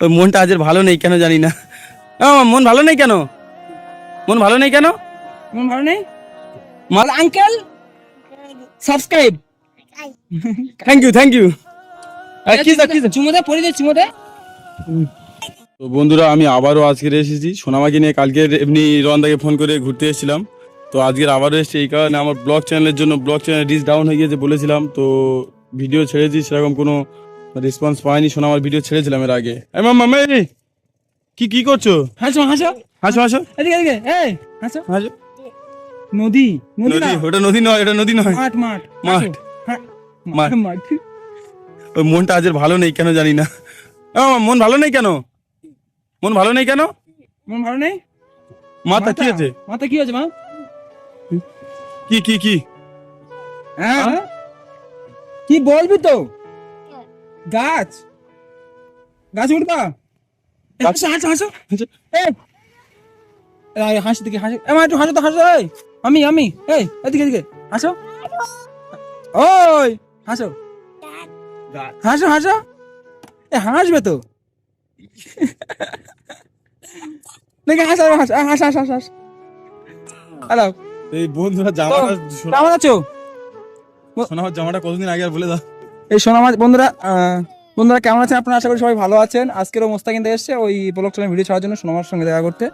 ওই মনটা আজ ভালো নেই কেন জানি না। মন ভালো নেই কেন? মন ভালো নেই কেন? মন ভালো নেই? Uncle subscribe. Thank you thank you. চুমোদা পড়ে দে চুমোদা। তো বন্ধুরা, আমি আবারও আজকে এসেছি সোনামাকে নিয়ে। কালকে এমনি রন্দাকে ফোন করে ঘুরতে এসেছিলাম, তো আজকের আবারও এসেছি এই কারণে আমার ব্লগ চ্যানেলের জন্য। ব্লগ চ্যানেল রিচ ডাউন হয়ে গিয়েছে বলেছিলাম, তো ভিডিও ছেড়েছি, সেরকম কোনো রেসপন্স পাইনি। সোনামার ভিডিও ছেড়েছিলাম এর আগে। মামা কি করছো? হাসো হাসো হাসো হাসো এদিকে এদিকে এই হাসো। হাসো। নদী নদী? ওটা নদী নয়, এটা নদী নয়, মাঠ মাঠ মাঠ। মাঠ। মাঠ। ওই মনটা আজ ভালো নেই কেন জানি না। মন ভালো নেই কেন? মন ভালো নেই কেন? মন ভালো নেই? মাথা কি আছে? মাথা কি হয়েছে মা? কি হ্যাঁ কি বলবি তো? গাছ গাছ উঠবা? হাসো হাসো হাসো। এই হাসি দিকে হাসি। মা একটু হাসো তো হাসো। এই আমি এই এদিকে এদিকে হাসো। ওই হাসো হাসো হাসো। এ হাসবে তো দেখে হাসো হাসো হাসো হাসো হাসো। হ্যালো এই বন্ধুরা, জামাটা কেমন আছো? সোনামার জামাটা কতদিন আগে আর বলে দাও। এই সোনামাজ বন্ধুরা, বন্ধুরা কেমন আছেন আপনারা? আশা করি সবাই ভালো আছেন। আজকেরও মোস্তাকিন থেকে এসছে ওই ব্লগ চ্যানেল ভিডিও ছাড়ার জন্য সোনামার সঙ্গে দেখা করতে।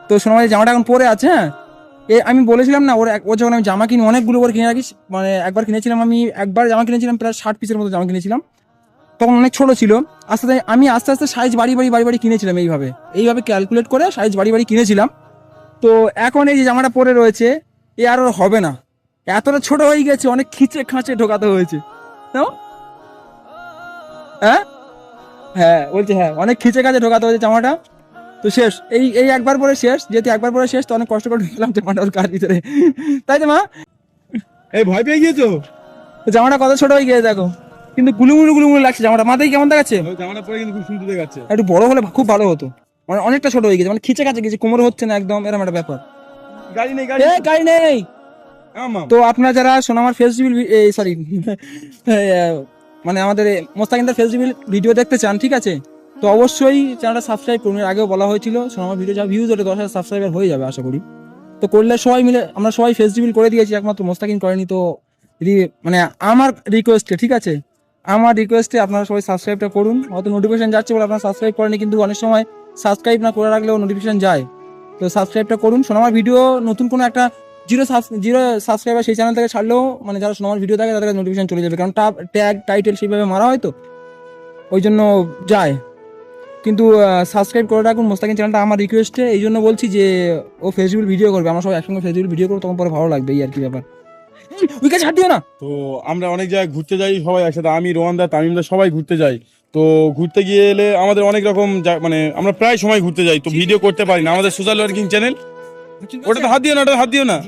তো সোনামার জামাটা এখন পরে আছে। হ্যাঁ আমি বলেছিলাম না ও যখন আমি জামা কিনি অনেকগুলো করে কিনে রাখিস, মানে একবার কিনেছিলাম আমি, একবার জামা কিনেছিলাম প্রায় 60 পিসের মতো জামা কিনেছিলাম, তখন অনেক ছোট ছিল। আমি আস্তে আস্তে সাইজ বাড়ি কিনেছিলাম, এইভাবে ক্যালকুলেট করে সাইজ বাড়ি কিনেছিলাম। তো এখন এই যে জামাটা পরে রয়েছে, এ আর ওর হবে না, এতটা ছোট হয়ে গেছে, অনেক খিচে খাঁচে ঢোকাতে হয়েছে। হ্যাঁ হ্যাঁ বলছে, হ্যাঁ অনেক খিচে খাঁচে ঢোকাতে হয়েছে জামাটা। তো শেষ, এই একবার পরে শেষ, যেহেতু একবার পরে শেষ তো অনেক কষ্ট করে ঢুকলাম জামাটা ওর কার ভিতরে, তাই তো মা? এই ভয় পেয়ে গিয়েছো? জামাটা কত ছোট হয়ে গিয়েছে দেখো, কিন্তু গুলুমুলু লাগছে জামাটা। মাথায় কেমন দেখাচ্ছে? জামাটা পরে কিন্তু খুব সুন্দর দেখাচ্ছে। একটু বড় হলে খুব ভালো হতো, মানে অনেকটা ছোট হয়ে গেছে, মানে খিচে খাঁচে গেছে, কোমরে হচ্ছে না একদম, এরকম একটা ব্যাপার। গাড়ি নেই গাড়ি নেই। তো আপনারা যারা সোনামার ফেস্টিভ্যাল সরি মানে আমাদের মোস্তাকিনদার ফেস্টিভ্যাল ভিডিও দেখতে চান, ঠিক আছে, তো অবশ্যই চ্যানেলটা সাবস্ক্রাইব করুন। এর আগেও বলা হয়েছিল সোনামার ভিডিও যা ভিউজ ওঠে 10,000 সাবস্ক্রাইবার হয়ে যাবে আশা করি। তো করলে সবাই মিলে আমরা সবাই ফেস্টিভ্যাল করে দিয়েছি, একমাত্র মোস্তাকিন করেনি। তো মানে আমার রিকোয়েস্টে, ঠিক আছে, আমার রিকোয়েস্টে আপনারা সবাই সাবস্ক্রাইবটা করুন। হয়তো নোটিফিকেশন যাচ্ছে বলে আপনারা সাবস্ক্রাইব করেনি, কিন্তু অনেক সময় সাবস্ক্রাইব না করে রাখলেও নোটিফিকেশন যায়। তো সাবস্ক্রাইবটা করুন। সোনামার ভিডিও নতুন কোনো একটা জিরো সাবস্ক্রাইবার সেই চ্যানেল থেকে ছাড়লেও, মানে যারা সোনামার ভিডিও থাকে তাদের নোটিফিকেশন চলে যাবে, কারণ ট্যাগ টাইটেল সেইভাবে মারা হয়, তো ওই জন্য যায়। কিন্তু সাবস্ক্রাইব করে রাখুন মোস্তাকিন চ্যানেলটা, আমার রিকোয়েস্টে। এই জন্য বলছি যে ও ফেসবুক ভিডিও করবে, আমরা সবাই একসঙ্গে ফেসবুক ভিডিও করবো, তখন পরে ভালো লাগবে, এই আর কি ব্যাপার। উইকে ছাড় দিও না। তো আমরা অনেক জায়গায় ঘুরতে যাই সবাই একসাথে, আমি রোহানদা তামিমদা সবাই ঘুরতে যাই। তো ঘুরতে গিয়ে এলে আমাদের অনেক রকম মানে আমরা প্রায় সময় ঘুরতে যাই, তো ভিডিও করতে পারি না। আমাদের সোশ্যাল ওয়ার্কিং চ্যানেল, ওটাতে হাত দিও না, ওটাতে হাত দিও না।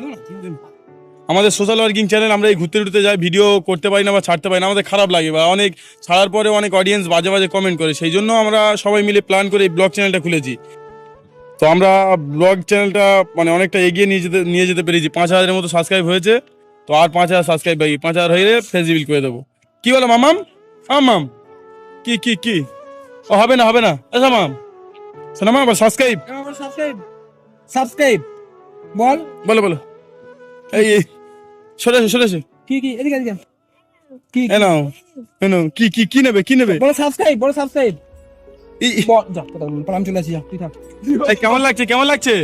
আমাদের সোশ্যাল ওয়ার্কিং চ্যানেল, আমরা এই ঘুরতে যাই, ভিডিও করতে পারি না বা ছাড়তে পারি না, আমাদের খারাপ লাগে, বা অনেক ছাড়ার পরে অনেক অডিয়েন্স বাজে বাজে কমেন্ট করে। সেই জন্য আমরা সবাই মিলে প্ল্যান করে এই ব্লগ চ্যানেলটা খুলেছি। তো আমরা ব্লগ চ্যানেলটা মানে অনেকটা এগিয়ে নিয়ে যেতে পেরেছি। 5,000-এর মতো সাবস্ক্রাইব হয়েছে, তো আর 5,000 সাবস্ক্রাইব বাকি। 5,000 হয়ে ফেসিবল করে দেবো। কি বলো মামাম? মাম কি ও হবে না আচ্ছা মাম শোনা মাম, সাবস্ক্রাইব সাবস্ক্রাইব বলো এই সরেছে কি এদিকে কি এনো কি নেবে বলো সাবস্ক্রাইব যা আমি চলে আসি, যা তুই থাক। কেমন লাগছে?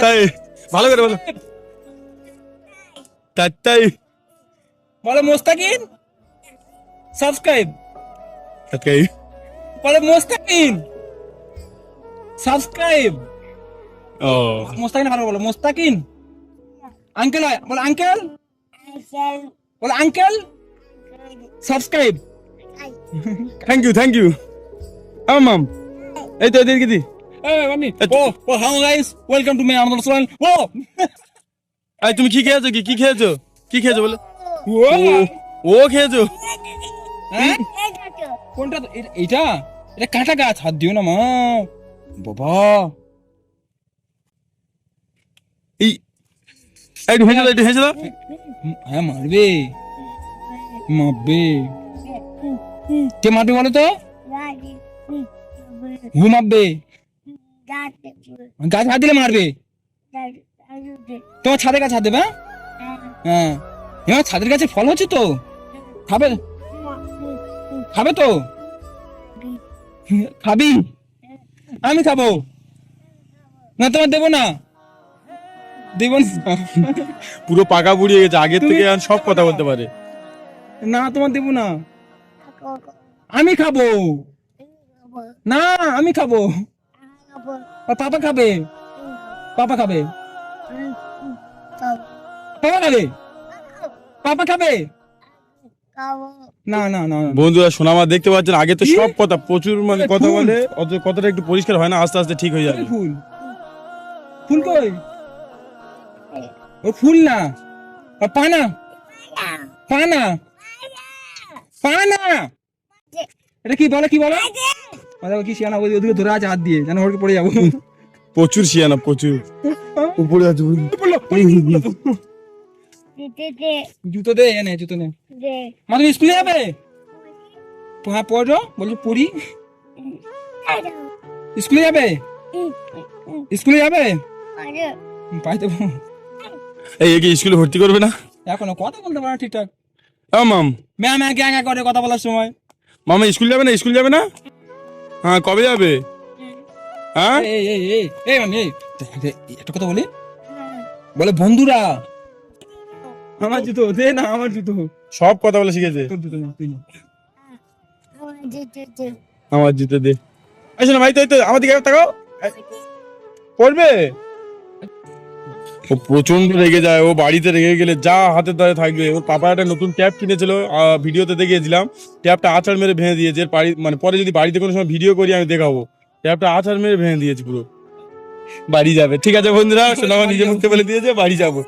তাই ভালো করে বলো। তাই বলো মোস্তাকিন সাবস্ক্রাইব, তাই বলো মোস্তাকিন সাবস্ক্রাইব। ও মোস্তাকিন ভালো বলো, মোস্তাকিন। আঙ্কেল বলো, আঙ্কেল বলো, আঙ্কেল সাবস্ক্রাইব। থ্যাংক ইউ মাম। এই তো এদিকে দি আমি how guys, welcome to my another channel. এই তুমি কি খেয়েছো বলো। ও খেয়েছো? হ্যাঁ কোনটা? এটা কাঁটা গাছ, হাত দিও না মা, বাবা। একটু হেসে দাও। হ্যাঁ মারবে কে মারবে বলো তো? ঘুমাবে, গাছ হাত দিলে মারবে, তোমার ছাদের কাছে হাত দেবে। হ্যাঁ হ্যাঁ, ছাদের কাছে ফল হচ্ছে তো, খাবে, খাবে তো, খাবি, আমি খাবো না, তোমার দেবো না, দেবো না, পুরো পাকা বুড়িয়ে গেছে, আগের থেকে এখন সব কথা বলতে পারে। না তোমার দেবো না, আমি খাবো না, আমি খাবো, আর পাপা খাবে, পাপা খাবে, পাপা খাবে, পাপা খাবে, না না না না। বন্ধুরা সোনামা দেখতে পাচ্ছেন, আগে তো সব কথা প্রচুর মানে কথা বলে, অত কথাটা একটু পরিষ্কার হয় না, আস্তে আস্তে ঠিক হয়ে যাবে। ফুল, ফুল কই, ও ফুল না, ও পানা, পানা, পানা, এটা কি বলে, কি বলে, দেখো কি শিয়ানা ওদিকে ধরে আছে হাত দিয়ে, যেন ওকে পড়ে যাবো। প্রচুর শিয়ানা, প্রচুর উপরে আছে। জুতো দে, এনে জুতো নে, মা তুমি স্কুলে যাবে, হ্যাঁ পড়ো, বলছো পড়ি, স্কুলে যাবে, স্কুলে যাবে, পাই দেবো, এই একে স্কুলে ভর্তি করবে না এখনো কথা বলতে পারো ঠিকঠাক, মাম? ম্যাম একে একা করে কথা বলার সময়, মামা স্কুল যাবে না, স্কুল যাবে না? হ্যাঁ কবে যাবে? হ্যাঁ এই এই এই এই মামি, এই একটা কথা বলি, বলে বন্ধুরা, আমার জুতো দে না, আমার জুতো, সব কথা বলে শিখেছে। তোর জুতো না, তুই না, আমার জুতো দে, আসো না ভাই, তো এই তো আমার দিকে একবার তাকাও, পড়বে। ও প্রচন্ড রেগে যায়, ও বাড়িতে রেগে গেলে যা হাতে তাতে থাকবে। ওর পাপা একটা নতুন ট্যাব কিনেছিল, ভিডিওতে দেখিয়েছিলাম, ট্যাবটা আছাড় মেরে ভেঙে দিয়েছে। এর মানে পরে যদি বাড়িতে কোনো সময় ভিডিও করি আমি দেখাবো, ট্যাবটা আছাড় মেরে ভেঙে দিয়েছে পুরো। বাড়ি যাবে, ঠিক আছে বন্ধুরা, সোনামা নিজে মুখতে বলে দিয়েছে বাড়ি যাবো।